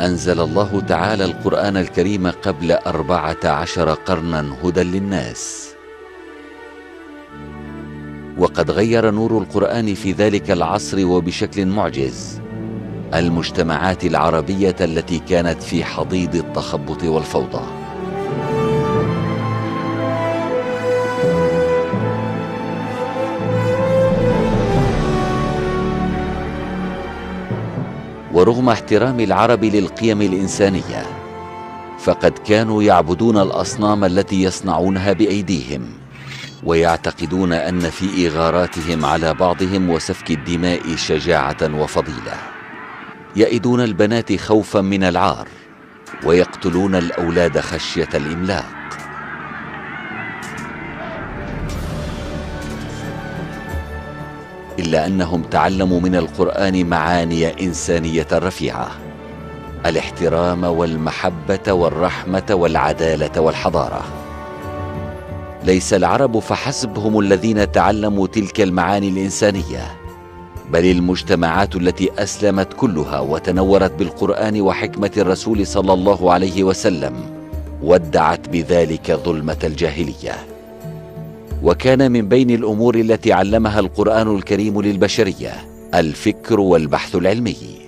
أنزل الله تعالى القرآن الكريم قبل 14 قرنا هدى للناس، وقد غير نور القرآن في ذلك العصر وبشكل معجز المجتمعات العربية التي كانت في حضيض التخبط والفوضى. ورغم احترام العرب للقيم الإنسانية، فقد كانوا يعبدون الأصنام التي يصنعونها بأيديهم، ويعتقدون أن في إغاراتهم على بعضهم وسفك الدماء شجاعة وفضيلة. يئدون البنات خوفا من العار، ويقتلون الأولاد خشية الإملاق. إلا أنهم تعلموا من القرآن معاني إنسانية رفيعة: الاحترام والمحبة والرحمة والعدالة والحضارة. ليس العرب فحسب هم الذين تعلموا تلك المعاني الإنسانية، بل المجتمعات التي أسلمت كلها وتنورت بالقرآن وحكمة الرسول صلى الله عليه وسلم ودعت بذلك ظلمة الجاهلية. وكان من بين الأمور التي علمها القرآن الكريم للبشرية الفكر والبحث العلمي.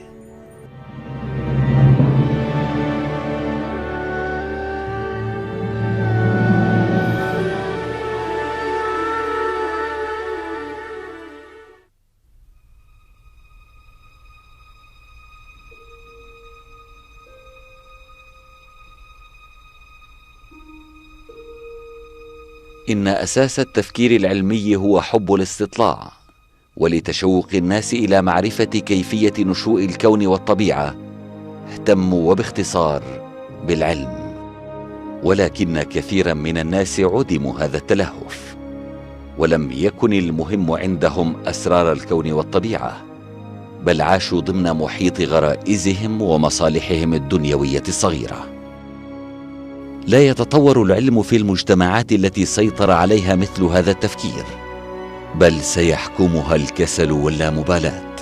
إن أساس التفكير العلمي هو حب الاستطلاع، ولتشوق الناس إلى معرفة كيفية نشوء الكون والطبيعة اهتموا وباختصار بالعلم. ولكن كثيرا من الناس عدموا هذا التلهف، ولم يكن المهم عندهم أسرار الكون والطبيعة، بل عاشوا ضمن محيط غرائزهم ومصالحهم الدنيوية الصغيرة. لا يتطور العلم في المجتمعات التي سيطر عليها مثل هذا التفكير، بل سيحكمها الكسل واللامبالاة.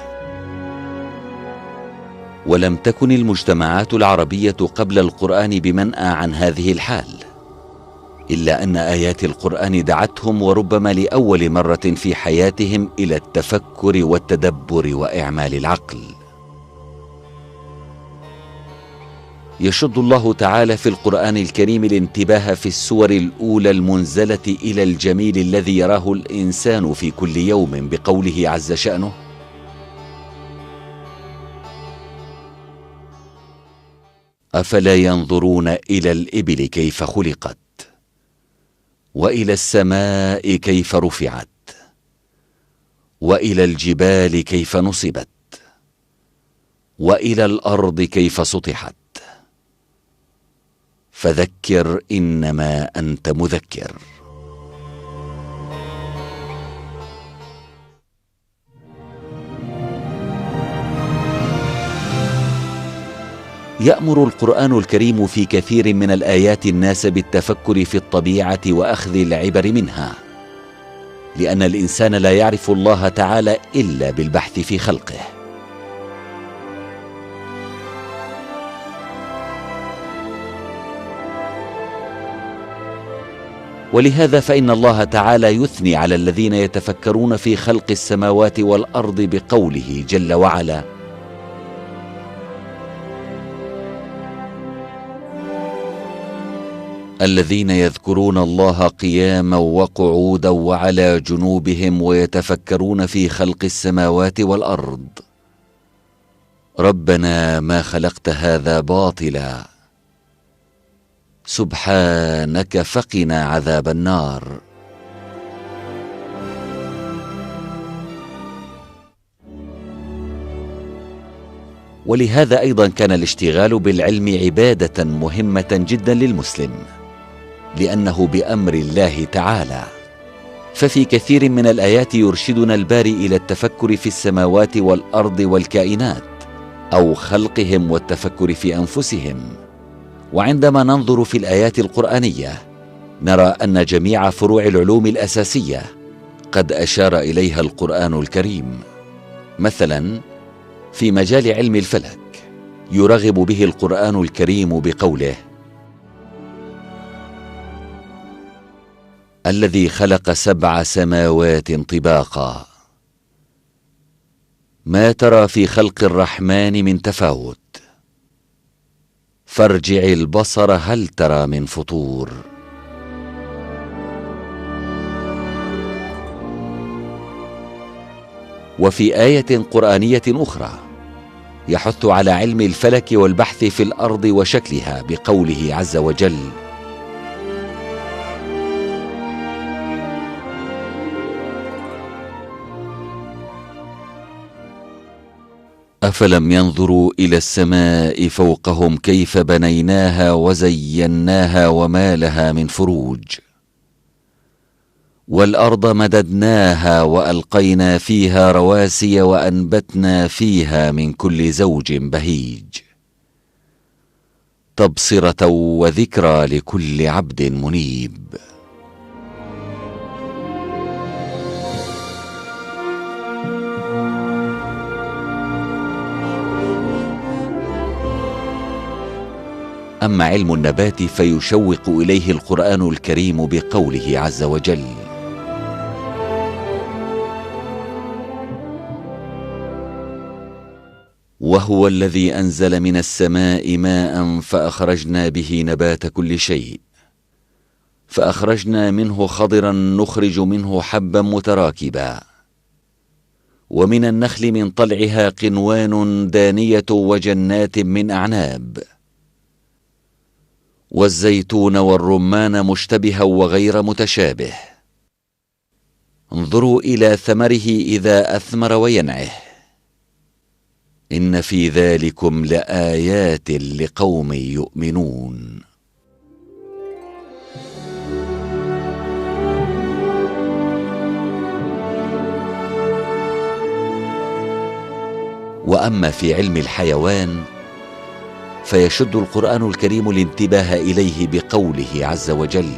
ولم تكن المجتمعات العربية قبل القرآن بمنأى عن هذه الحال، إلا أن آيات القرآن دعتهم وربما لأول مرة في حياتهم إلى التفكر والتدبر وإعمال العقل. يشد الله تعالى في القرآن الكريم الانتباه في السور الأولى المنزلة إلى الجميل الذي يراه الإنسان في كل يوم بقوله عز شأنه: أفلا ينظرون إلى الإبل كيف خلقت، وإلى السماء كيف رفعت، وإلى الجبال كيف نصبت، وإلى الأرض كيف سطحت، فذكر إنما أنت مذكر. يأمر القرآن الكريم في كثير من الآيات الناس بالتفكر في الطبيعة وأخذ العبر منها، لأن الإنسان لا يعرف الله تعالى إلا بالبحث في خلقه. ولهذا فإن الله تعالى يثني على الذين يتفكرون في خلق السماوات والأرض بقوله جل وعلا: الذين يذكرون الله قياما وقعودا وعلى جنوبهم ويتفكرون في خلق السماوات والأرض ربنا ما خلقت هذا باطلا سبحانك فقنا عذاب النار. ولهذا أيضا كان الاشتغال بالعلم عبادة مهمة جدا للمسلم، لأنه بأمر الله تعالى. ففي كثير من الآيات يرشدنا الباري إلى التفكر في السماوات والأرض والكائنات، أو خلقهم والتفكر في أنفسهم. وعندما ننظر في الآيات القرآنية نرى أن جميع فروع العلوم الأساسية قد أشار إليها القرآن الكريم. مثلا في مجال علم الفلك يرغب به القرآن الكريم بقوله: الذي خلق 7 سماوات طباقا ما ترى في خلق الرحمن من تفاوت فارجع البصر هل ترى من فطور. وفي آية قرآنية أخرى يحث على علم الفلك والبحث في الأرض وشكلها بقوله عز وجل: أفلم ينظروا إلى السماء فوقهم كيف بنيناها وزيناها وما لها من فروج والأرض مددناها وألقينا فيها رواسي وأنبتنا فيها من كل زوج بهيج تبصرة وذكرى لكل عبد منيب. أما علم النبات فيشوق إليه القرآن الكريم بقوله عز وجل: وهو الذي أنزل من السماء ماء فأخرجنا به نبات كل شيء فأخرجنا منه خضرا نخرج منه حبا متراكبا ومن النخل من طلعها قنوان دانية وجنات من أعناب والزيتون والرمان مشتبها وغير متشابه انظروا إلى ثمره إذا أثمر وينعه إن في ذلكم لآيات لقوم يؤمنون. وأما في علم الحيوان فيشد القرآن الكريم الانتباه إليه بقوله عز وجل: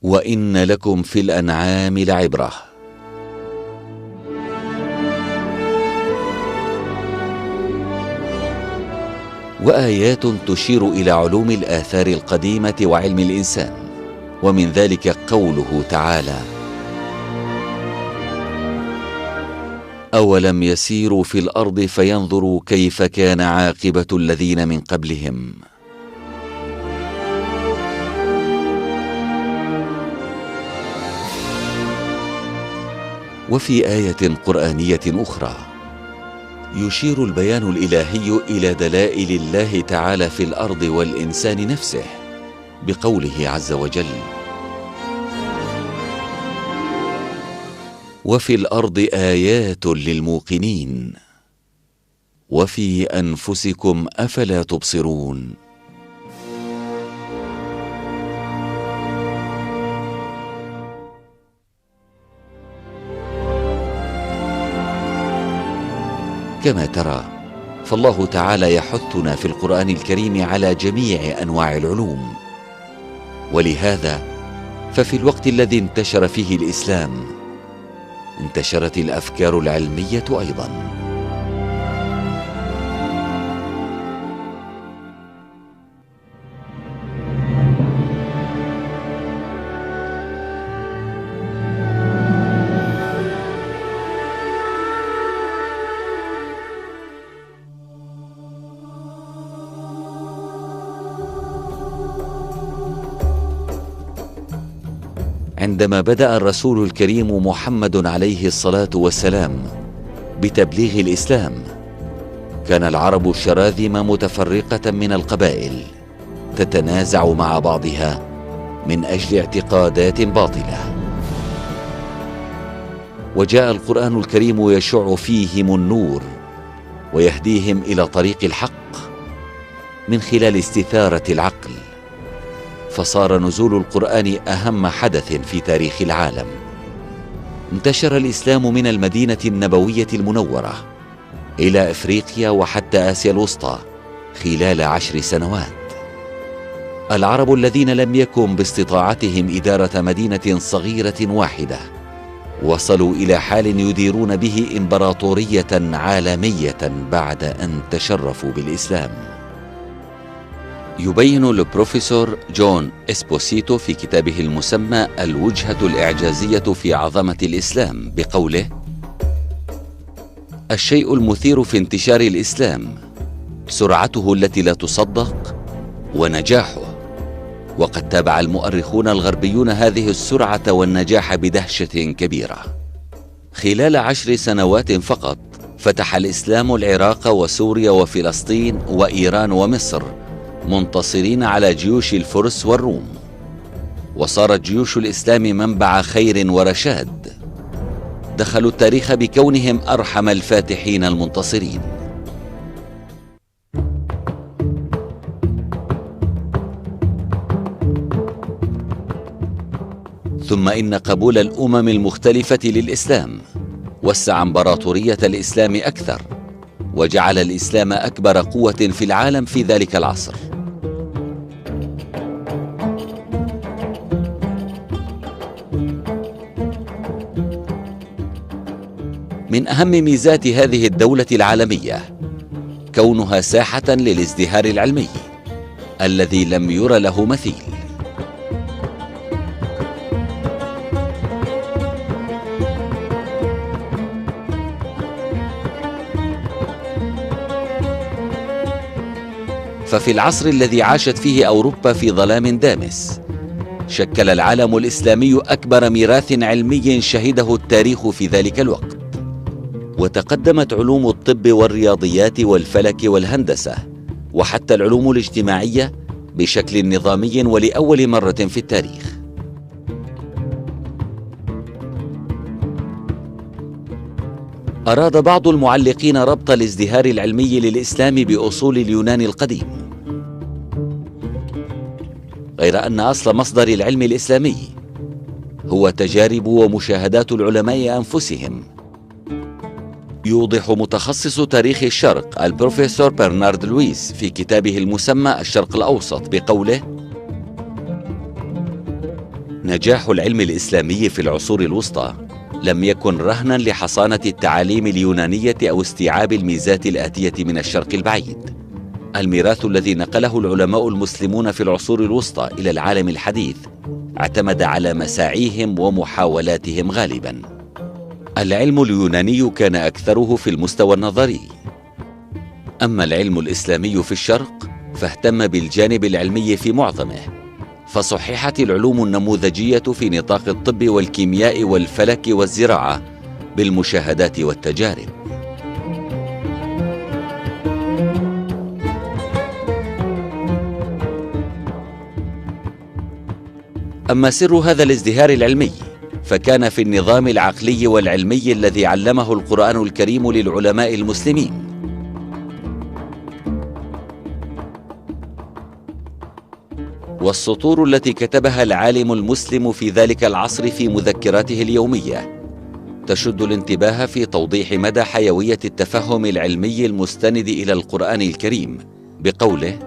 وإن لكم في الأنعام لعبرة. وآيات تشير إلى علوم الآثار القديمة وعلم الإنسان، ومن ذلك قوله تعالى: أولم يسيروا في الأرض فينظروا كيف كان عاقبة الذين من قبلهم وفي آية قرآنية أخرى يشير البيان الإلهي إلى دلائل الله تعالى في الأرض والإنسان نفسه بقوله عز وجل: وفي الأرض آيات للموقنين وفي أنفسكم أفلا تبصرون. كما ترى فالله تعالى يحثنا في القرآن الكريم على جميع أنواع العلوم، ولهذا ففي الوقت الذي انتشر فيه الإسلام انتشرت الأفكار العلمية أيضا. عندما بدأ الرسول الكريم محمد عليه الصلاة والسلام بتبليغ الإسلام كان العرب شراذم متفرقة من القبائل تتنازع مع بعضها من أجل اعتقادات باطلة، وجاء القرآن الكريم يشع فيهم النور ويهديهم إلى طريق الحق من خلال استثارة العقل، فصار نزول القرآن أهم حدث في تاريخ العالم. انتشر الإسلام من المدينة النبوية المنورة إلى أفريقيا وحتى آسيا الوسطى خلال 10 سنوات. العرب الذين لم يكن باستطاعتهم إدارة مدينة صغيرة واحدة وصلوا إلى حال يديرون به إمبراطورية عالمية بعد أن تشرفوا بالإسلام. يبين البروفيسور جون إسبوسيتو في كتابه المسمى الوجهة الإعجازية في عظمة الإسلام بقوله: الشيء المثير في انتشار الإسلام سرعته التي لا تصدق ونجاحه، وقد تابع المؤرخون الغربيون هذه السرعة والنجاح بدهشة كبيرة. خلال 10 سنوات فقط فتح الإسلام العراق وسوريا وفلسطين وإيران ومصر منتصرين على جيوش الفرس والروم، وصارت جيوش الإسلام منبع خير ورشاد. دخلوا التاريخ بكونهم أرحم الفاتحين المنتصرين. ثم إن قبول الأمم المختلفة للإسلام وسع إمبراطورية الإسلام أكثر، وجعل الإسلام أكبر قوة في العالم في ذلك العصر. من أهم ميزات هذه الدولة العالمية كونها ساحة للازدهار العلمي الذي لم ير له مثيل. ففي العصر الذي عاشت فيه أوروبا في ظلام دامس، شكل العالم الإسلامي أكبر ميراث علمي شهده التاريخ في ذلك الوقت. وتقدمت علوم الطب والرياضيات والفلك والهندسة وحتى العلوم الاجتماعية بشكل نظامي ولأول مرة في التاريخ. أراد بعض المعلقين ربط الازدهار العلمي للإسلام بأصول اليونان القديم، غير أن أصل مصدر العلم الإسلامي هو تجارب ومشاهدات العلماء أنفسهم. يوضح متخصص تاريخ الشرق البروفيسور برنارد لويس في كتابه المسمى الشرق الأوسط بقوله: نجاح العلم الإسلامي في العصور الوسطى لم يكن رهنا لحصانة التعاليم اليونانية أو استيعاب الميزات الآتية من الشرق البعيد. الميراث الذي نقله العلماء المسلمون في العصور الوسطى إلى العالم الحديث اعتمد على مساعيهم ومحاولاتهم غالبا. العلم اليوناني كان أكثره في المستوى النظري، أما العلم الإسلامي في الشرق فاهتم بالجانب العلمي في معظمه، فصححت العلوم النموذجية في نطاق الطب والكيمياء والفلك والزراعة بالمشاهدات والتجارب. أما سر هذا الازدهار العلمي فكان في النظام العقلي والعلمي الذي علمه القرآن الكريم للعلماء المسلمين. والسطور التي كتبها العالم المسلم في ذلك العصر في مذكراته اليومية تشد الانتباه في توضيح مدى حيوية التفهم العلمي المستند إلى القرآن الكريم بقوله: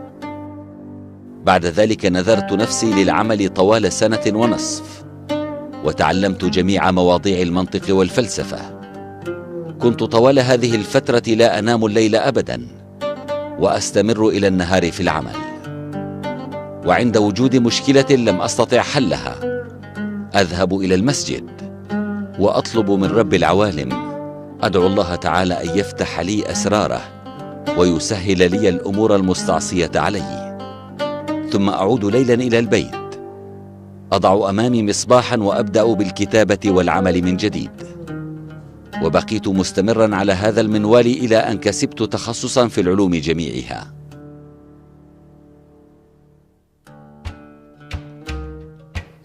بعد ذلك نذرت نفسي للعمل طوال 1.5 سنة، وتعلمت جميع مواضيع المنطق والفلسفة. كنت طوال هذه الفترة لا أنام الليل أبدا، وأستمر إلى النهار في العمل، وعند وجود مشكلة لم أستطع حلها أذهب إلى المسجد وأطلب من رب العوالم، أدعو الله تعالى أن يفتح لي أسراره ويسهل لي الأمور المستعصية علي، ثم أعود ليلا إلى البيت، أضع أمامي مصباحا وأبدأ بالكتابة والعمل من جديد. وبقيت مستمرا على هذا المنوال إلى أن كسبت تخصصا في العلوم جميعها.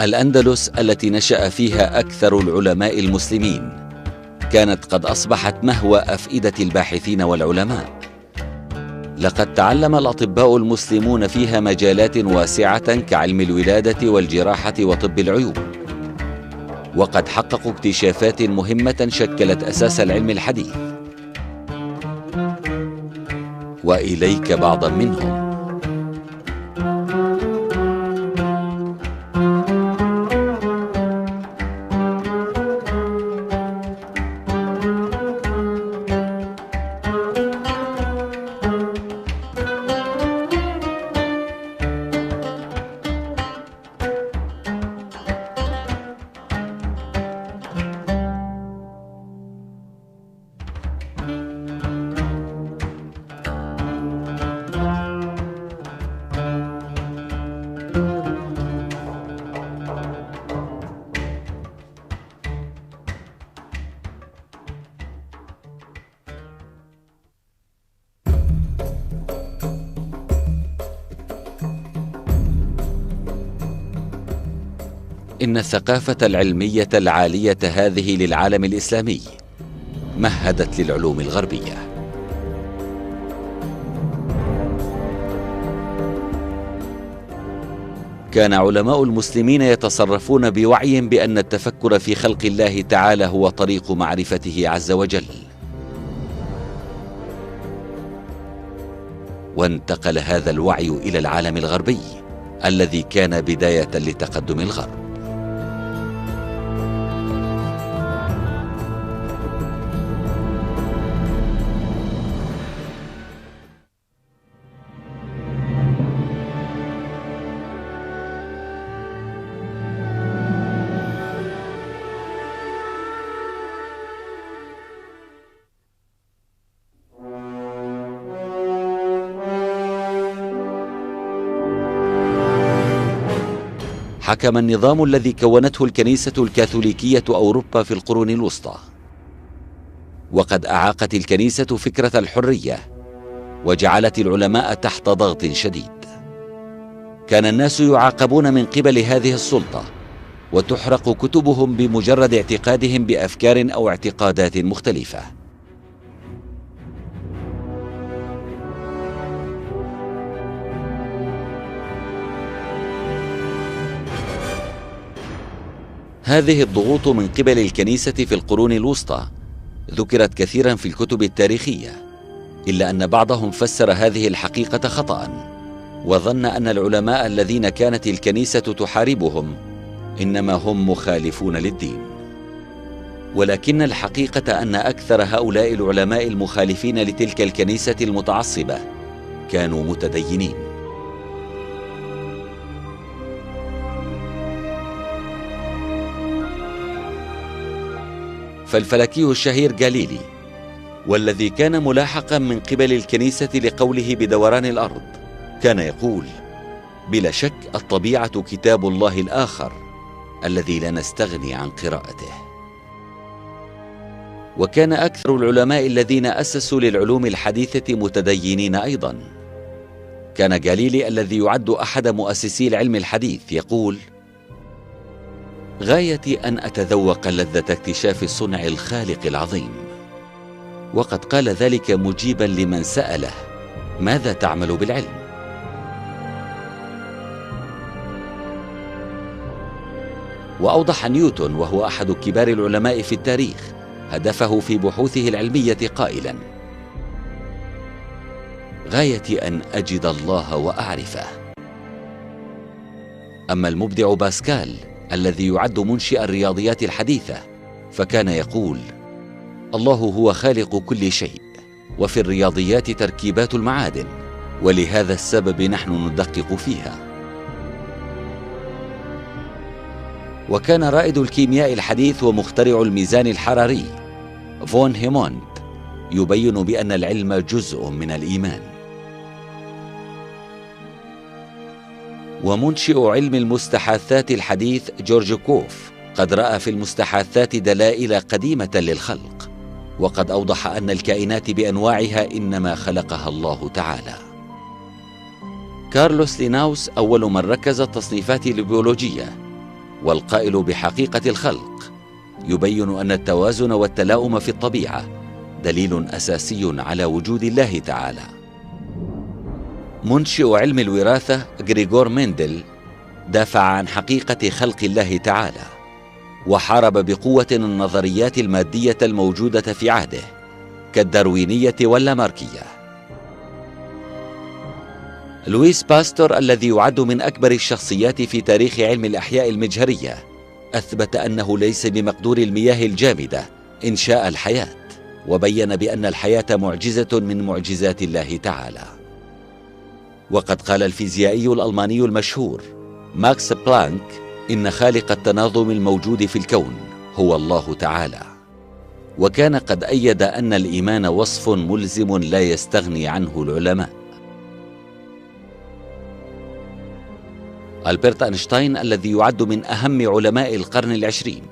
الأندلس التي نشأ فيها أكثر العلماء المسلمين كانت قد أصبحت مهوى أفئدة الباحثين والعلماء. لقد تعلم الأطباء المسلمون فيها مجالات واسعة كعلم الولادة والجراحة وطب العيون، وقد حققوا اكتشافات مهمة شكلت أساس العلم الحديث. وإليك بعضا منهم. إن الثقافة العلمية العالية هذه للعالم الإسلامي مهدت للعلوم الغربية. كان علماء المسلمين يتصرفون بوعي بأن التفكر في خلق الله تعالى هو طريق معرفته عز وجل، وانتقل هذا الوعي إلى العالم الغربي الذي كان بداية لتقدم الغرب. حكم النظام الذي كونته الكنيسة الكاثوليكية أوروبا في القرون الوسطى، وقد أعاقت الكنيسة فكرة الحرية وجعلت العلماء تحت ضغط شديد. كان الناس يعاقبون من قبل هذه السلطة وتحرق كتبهم بمجرد اعتقادهم بأفكار أو اعتقادات مختلفة. هذه الضغوط من قبل الكنيسة في القرون الوسطى ذكرت كثيرا في الكتب التاريخية، إلا أن بعضهم فسر هذه الحقيقة خطأ، وظن أن العلماء الذين كانت الكنيسة تحاربهم إنما هم مخالفون للدين. ولكن الحقيقة أن أكثر هؤلاء العلماء المخالفين لتلك الكنيسة المتعصبة كانوا متدينين. فالفلكي الشهير غاليلي، والذي كان ملاحقا من قبل الكنيسة لقوله بدوران الأرض، كان يقول: بلا شك الطبيعة كتاب الله الآخر الذي لا نستغني عن قراءته. وكان أكثر العلماء الذين أسسوا للعلوم الحديثة متدينين أيضا. كان غاليلي الذي يعد أحد مؤسسي العلم الحديث يقول: غايتي أن أتذوق لذة اكتشاف صنع الخالق العظيم. وقد قال ذلك مجيبا لمن سأله: ماذا تعمل بالعلم؟ وأوضح نيوتن، وهو أحد كبار العلماء في التاريخ، هدفه في بحوثه العلمية قائلا: غايتي أن أجد الله وأعرفه. أما المبدع باسكال الذي يعد منشئ الرياضيات الحديثة، فكان يقول: الله هو خالق كل شيء، وفي الرياضيات تركيبات المعادن، ولهذا السبب نحن ندقق فيها. وكان رائد الكيمياء الحديث ومخترع الميزان الحراري فون هيموند يبين بأن العلم جزء من الإيمان. ومنشئ علم المستحاثات الحديث جورج كوف قد رأى في المستحاثات دلائل قديمة للخلق، وقد أوضح أن الكائنات بأنواعها إنما خلقها الله تعالى. كارلوس ليناوس أول من ركز التصنيفات البيولوجية والقائل بحقيقة الخلق، يبين أن التوازن والتلاؤم في الطبيعة دليل أساسي على وجود الله تعالى. منشئ علم الوراثة غريغور مندل دافع عن حقيقة خلق الله تعالى، وحارب بقوة النظريات المادية الموجودة في عهده كالداروينية واللاماركية. لويس باستور الذي يعد من أكبر الشخصيات في تاريخ علم الأحياء المجهرية أثبت أنه ليس بمقدور المياه الجامدة إنشاء الحياة، وبين بأن الحياة معجزة من معجزات الله تعالى. وقد قال الفيزيائي الألماني المشهور ماكس بلانك: إن خالق التناظم الموجود في الكون هو الله تعالى. وكان قد أيد أن الإيمان وصف ملزم لا يستغني عنه العلماء. ألبرت أينشتاين الذي يعد من أهم علماء القرن العشرين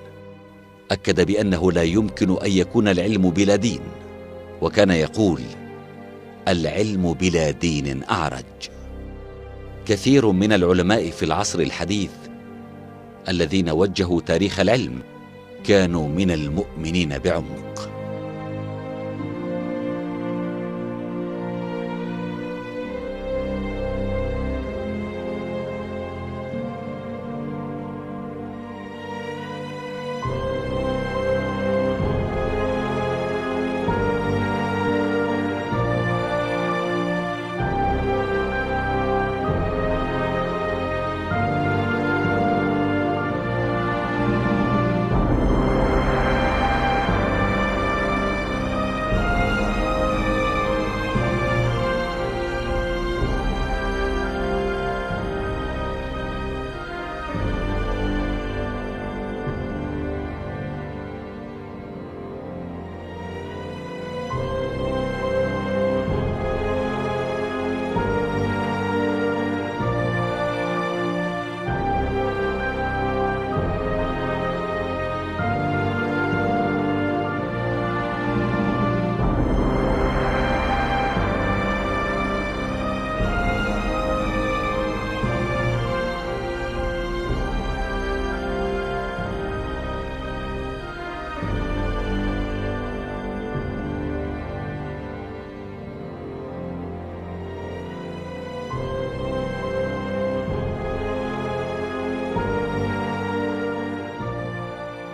أكد بأنه لا يمكن أن يكون العلم بلا دين، وكان يقول: العلم بلا دين أعرج. كثير من العلماء في العصر الحديث الذين وجهوا تاريخ العلم كانوا من المؤمنين بعمق.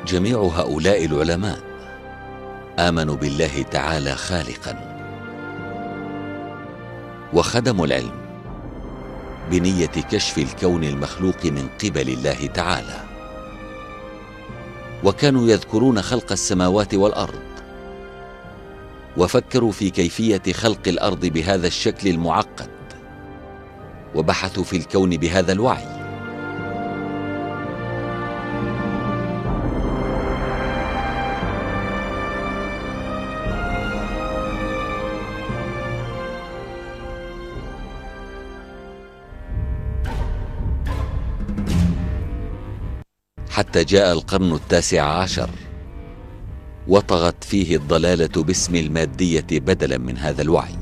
جميع هؤلاء العلماء آمنوا بالله تعالى خالقا، وخدموا العلم بنية كشف الكون المخلوق من قبل الله تعالى، وكانوا يذكرون خلق السماوات والأرض، وفكروا في كيفية خلق الأرض بهذا الشكل المعقد، وبحثوا في الكون بهذا الوعي. حتى جاء القرن 19 وطغت فيه الضلالة باسم المادية بدلا من هذا الوعي.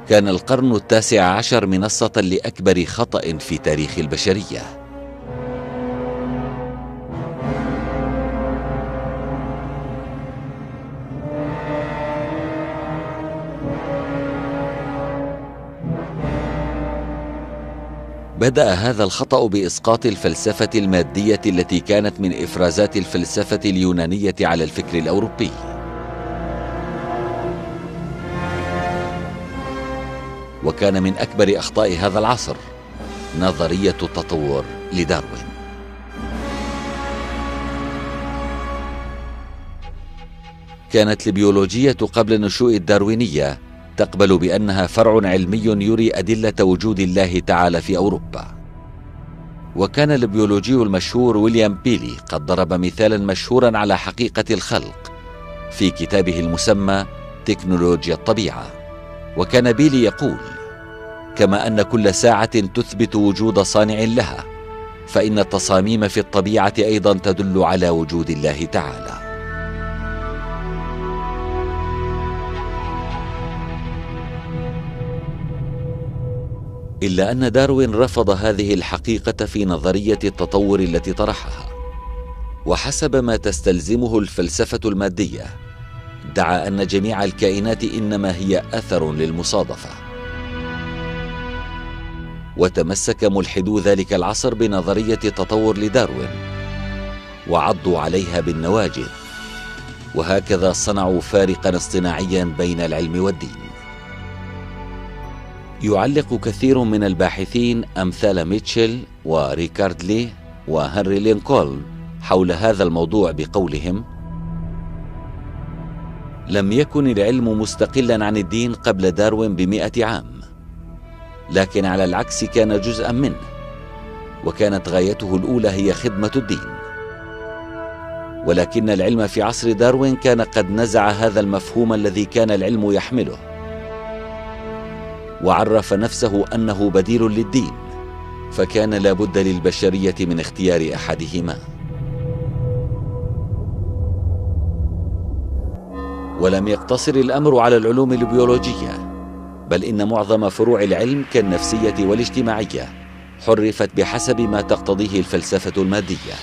كان القرن 19 منصة لأكبر خطأ في تاريخ البشرية. بدأ هذا الخطأ بإسقاط الفلسفة المادية التي كانت من إفرازات الفلسفة اليونانية على الفكر الأوروبي. وكان من أكبر أخطاء هذا العصر نظرية التطور لداروين. كانت البيولوجية قبل نشوء الداروينية تقبل بأنها فرع علمي يري أدلة وجود الله تعالى في أوروبا. وكان البيولوجي المشهور ويليام بيلي قد ضرب مثالا مشهورا على حقيقة الخلق في كتابه المسمى تكنولوجيا الطبيعة. وكان بيلي يقول: كما أن كل ساعة تثبت وجود صانع لها، فإن التصاميم في الطبيعة أيضا تدل على وجود الله تعالى. إلا أن داروين رفض هذه الحقيقة في نظرية التطور التي طرحها، وحسب ما تستلزمه الفلسفة المادية ادعى أن جميع الكائنات إنما هي أثر للمصادفة. وتمسك ملحدو ذلك العصر بنظرية التطور لداروين وعضوا عليها بالنواجذ، وهكذا صنعوا فارقا اصطناعيا بين العلم والدين. يعلق كثير من الباحثين أمثال ميتشل وريكارد لي وهنري لينكولن حول هذا الموضوع بقولهم: لم يكن العلم مستقلا عن الدين قبل داروين ب100 عام، لكن على العكس كان جزءا منه، وكانت غايته الأولى هي خدمة الدين. ولكن العلم في عصر داروين كان قد نزع هذا المفهوم الذي كان العلم يحمله، وعرف نفسه أنه بديل للدين، فكان لا بد للبشرية من اختيار أحدهما. ولم يقتصر الأمر على العلوم البيولوجية، بل إن معظم فروع العلم كالنفسية والاجتماعية حرفت بحسب ما تقتضيه الفلسفة المادية.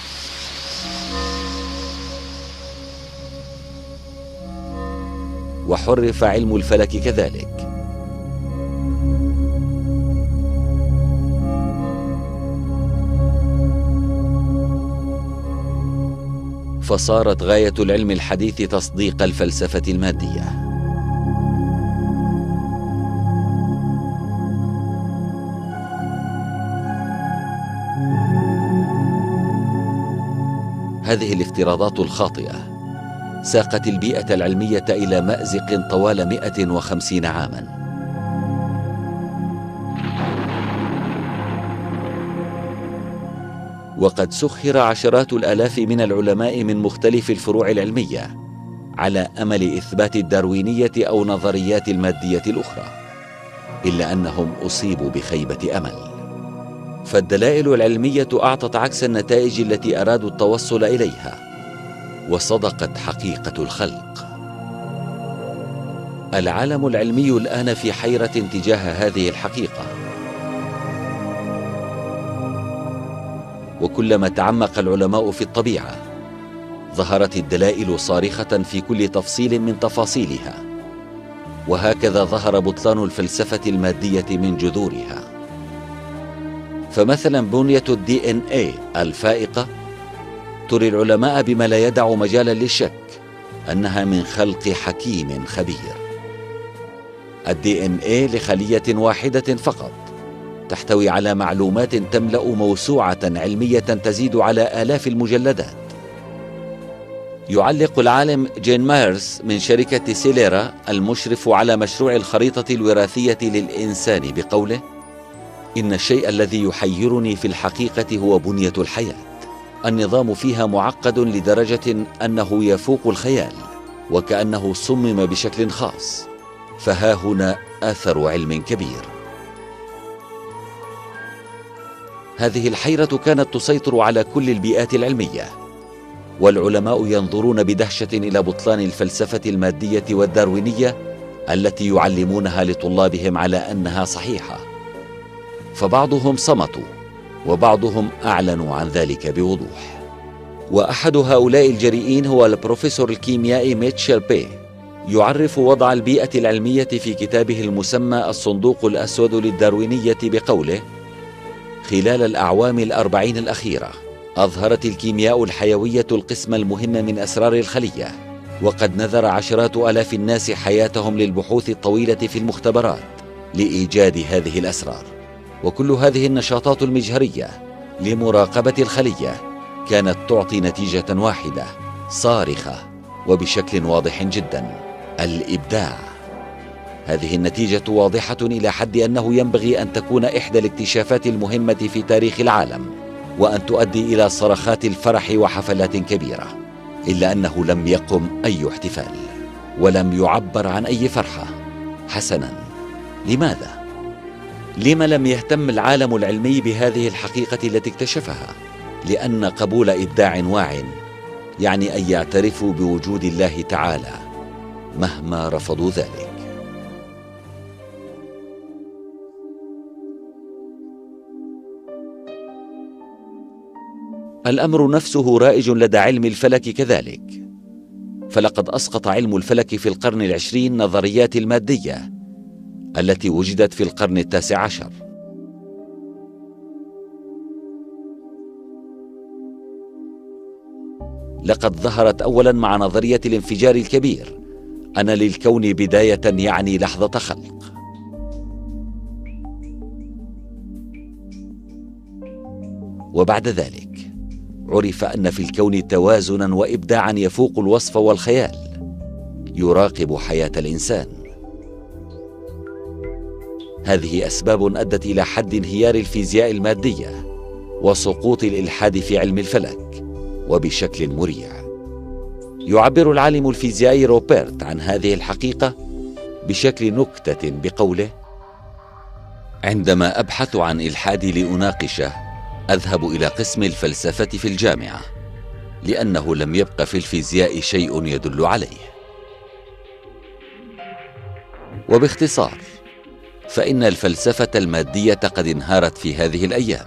وحرف علم الفلك كذلك. فصارت غاية العلم الحديث تصديق الفلسفة المادية. هذه الافتراضات الخاطئة ساقت البيئة العلمية إلى مأزق طوال 150 عاماً. وقد سخر عشرات الآلاف من العلماء من مختلف الفروع العلمية على أمل إثبات الداروينية أو نظريات المادية الأخرى، إلا أنهم أصيبوا بخيبة أمل. فالدلائل العلمية أعطت عكس النتائج التي أرادوا التوصل إليها، وصدقت حقيقة الخلق. العالم العلمي الآن في حيرة تجاه هذه الحقيقة، وكلما تعمق العلماء في الطبيعة ظهرت الدلائل صارخة في كل تفصيل من تفاصيلها، وهكذا ظهر بطلان الفلسفة المادية من جذورها. فمثلا بنية DNA الفائقة تري العلماء بما لا يدع مجالا للشك أنها من خلق حكيم خبير. DNA لخلية واحدة فقط تحتوي على معلومات تملأ موسوعة علمية تزيد على آلاف المجلدات. يعلق العالم جين مايرز من شركة سيليرا المشرف على مشروع الخريطة الوراثية للإنسان بقوله: إن الشيء الذي يحيرني في الحقيقة هو بنية الحياة. النظام فيها معقد لدرجة أنه يفوق الخيال، وكأنه صمم بشكل خاص. فها هنا أثر علم كبير. هذه الحيرة كانت تسيطر على كل البيئات العلمية، والعلماء ينظرون بدهشة إلى بطلان الفلسفة المادية والداروينية التي يعلمونها لطلابهم على أنها صحيحة. فبعضهم صمتوا، وبعضهم أعلنوا عن ذلك بوضوح. وأحد هؤلاء الجريئين هو البروفيسور الكيميائي ميتشيل بي، يعرف وضع البيئة العلمية في كتابه المسمى الصندوق الأسود للداروينية بقوله: خلال الأعوام 40 الأخيرة أظهرت الكيمياء الحيوية القسم المهم من أسرار الخلية، وقد نذر عشرات آلاف الناس حياتهم للبحوث الطويلة في المختبرات لإيجاد هذه الأسرار. وكل هذه النشاطات المجهرية لمراقبة الخلية كانت تعطي نتيجة واحدة صارخة وبشكل واضح جدا: الإبداع. هذه النتيجة واضحة إلى حد أنه ينبغي أن تكون إحدى الاكتشافات المهمة في تاريخ العالم، وأن تؤدي إلى صرخات الفرح وحفلات كبيرة. إلا أنه لم يقم أي احتفال، ولم يعبر عن أي فرحة. حسناً، لماذا؟ لما لم يهتم العالم العلمي بهذه الحقيقة التي اكتشفها؟ لأن قبول إبداع واع يعني أن يعترفوا بوجود الله تعالى مهما رفضوا ذلك. الأمر نفسه رائج لدى علم الفلك كذلك، فلقد أسقط علم الفلك في القرن العشرين نظريات المادية التي وجدت في القرن التاسع عشر. لقد ظهرت أولاً مع نظرية الانفجار الكبير أن للكون بداية يعني لحظة خلق. وبعد ذلك عرف أن في الكون توازناً وإبداعاً يفوق الوصف والخيال يراقب حياة الإنسان. هذه أسباب أدت إلى حد انهيار الفيزياء المادية وسقوط الإلحاد في علم الفلك، وبشكل مريع. يعبر العالم الفيزيائي روبرت عن هذه الحقيقة بشكل نكتة بقوله: عندما أبحث عن إلحادي لأناقشه أذهب إلى قسم الفلسفة في الجامعة، لأنه لم يبق في الفيزياء شيء يدل عليه. وباختصار، فإن الفلسفة المادية قد انهارت في هذه الأيام،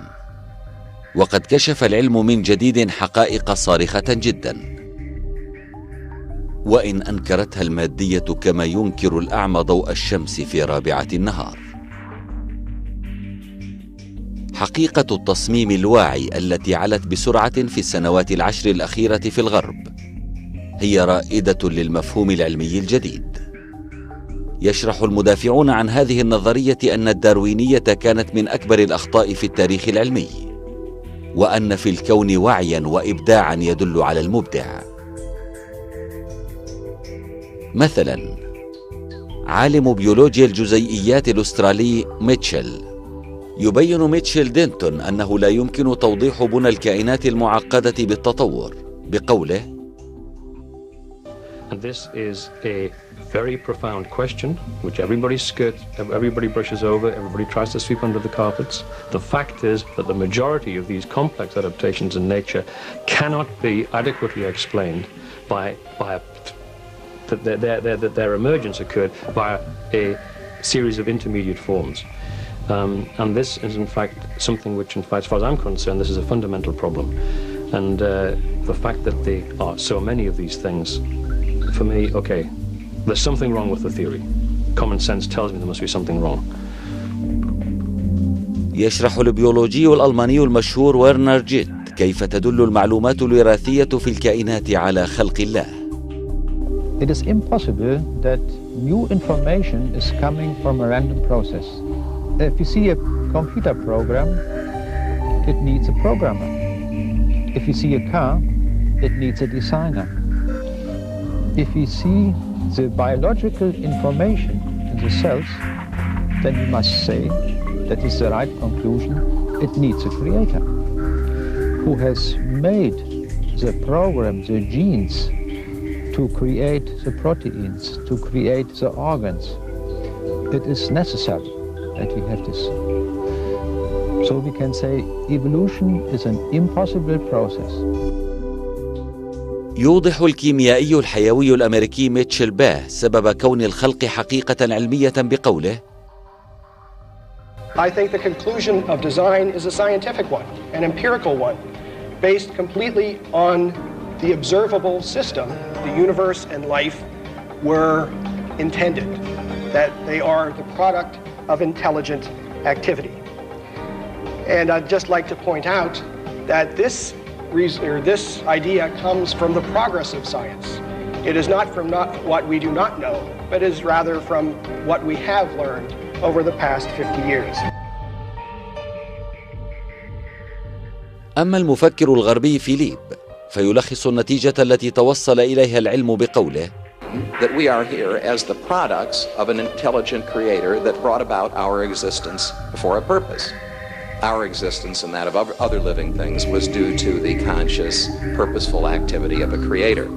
وقد كشف العلم من جديد حقائق صارخة جدا، وإن أنكرتها المادية كما ينكر الأعمى ضوء الشمس في رابعة النهار. حقيقة التصميم الواعي التي علت بسرعة في السنوات العشر الأخيرة في الغرب هي رائدة للمفهوم العلمي الجديد. يشرح المدافعون عن هذه النظرية أن الداروينية كانت من أكبر الأخطاء في التاريخ العلمي، وأن في الكون وعيا وإبداعا يدل على المبدع. مثلا، عالم بيولوجيا الجزيئيات الأسترالي ميتشل يبين ميتشل دينتون أنه لا يمكن توضيح بنى الكائنات المعقدة بالتطور بقوله: And this is a very profound question, which everybody brushes over, everybody tries to sweep under the carpets. The fact is that the majority of these complex adaptations in nature cannot be adequately explained that their emergence occurred via a series of intermediate forms. And this is, in fact, something which, in fact, as far as I'm concerned, this is a fundamental problem. And the fact that there are so many of these things, for me, okay, there's something wrong with the theory. Common sense tells me there must be something wrong. يشرح البيولوجي الألماني المشهور ويرنر جيت كيف تدل المعلومات الوراثية في الكائنات على خلق الله. It is impossible that new information is coming from a random process. If you see a computer program, it needs a programmer. If you see a car, it needs a designer. If you see the biological information in the cells, then you must say that is the right conclusion. It needs a creator who has made the program, the genes, to create the proteins, to create the organs. It is necessary that we have this. So we can say evolution is an impossible process. يوضح الكيميائي الحيوي الأمريكي ميتشل باه سبب كون الخلق حقيقة علمية بقوله: I think the conclusion of design is a scientific one, an empirical one, based completely on the observable system. The universe and life were intended, that they are the product of intelligent activity. And I'd just like to point out that this idea comes from the progress of science. It is not from what we do not know, but is rather from what we have learned over the past 50 years. أما المفكر الغربي فيليب فيلخص النتيجة التي توصل إليها العلم بقوله: that we are here as the products of an intelligent creator that brought about our existence for a purpose. Our existence and that of other living things was due to the conscious, purposeful activity of a creator.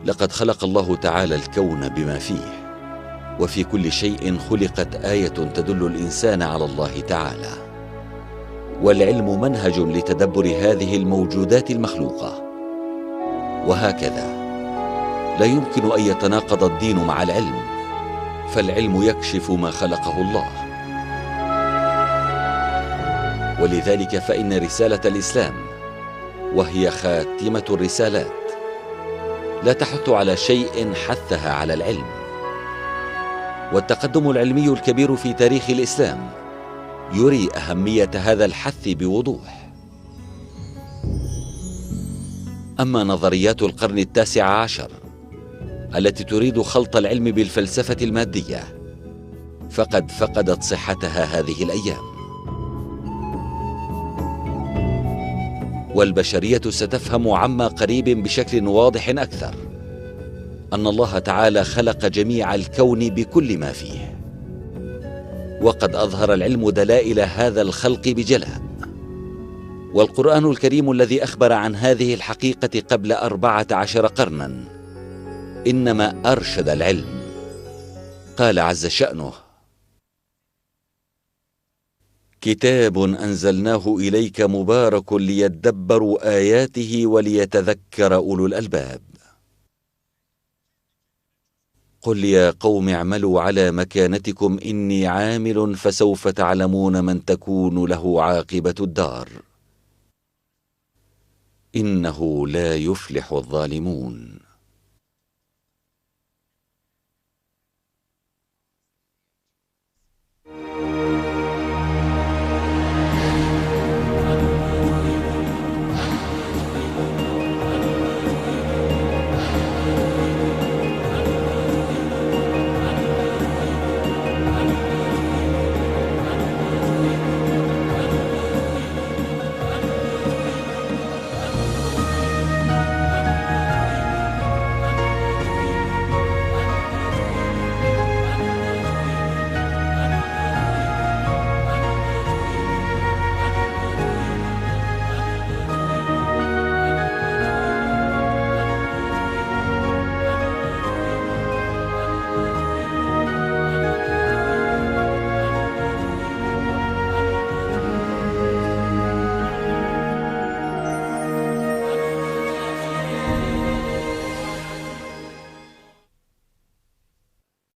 لقد خلق الله تعالى الكون بما فيه، وفي كل شيء خلقت آية تدل الإنسان على الله تعالى. والعلم منهج لتدبر هذه الموجودات المخلوقة. وهكذا لا يمكن أن يتناقض الدين مع العلم، فالعلم يكشف ما خلقه الله. ولذلك فإن رسالة الإسلام، وهي خاتمة الرسالات، لا تحث على شيء حثها على العلم. والتقدم العلمي الكبير في تاريخ الإسلام يري أهمية هذا الحث بوضوح. أما نظريات القرن التاسع عشر التي تريد خلط العلم بالفلسفة المادية فقد فقدت صحتها هذه الأيام. والبشرية ستفهم عما قريب بشكل واضح أكثر أن الله تعالى خلق جميع الكون بكل ما فيه، وقد أظهر العلم دلائل هذا الخلق بجلاء. والقرآن الكريم الذي أخبر عن هذه الحقيقة قبل 14 قرناً إنما أرشد العلم. قال عز شأنه: كتاب أنزلناه إليك مبارك ليدبروا آياته وليتذكر أولو الألباب. قل يا قوم اعملوا على مكانتكم إني عامل فسوف تعلمون من تكون له عاقبة الدار إنه لا يفلح الظالمون.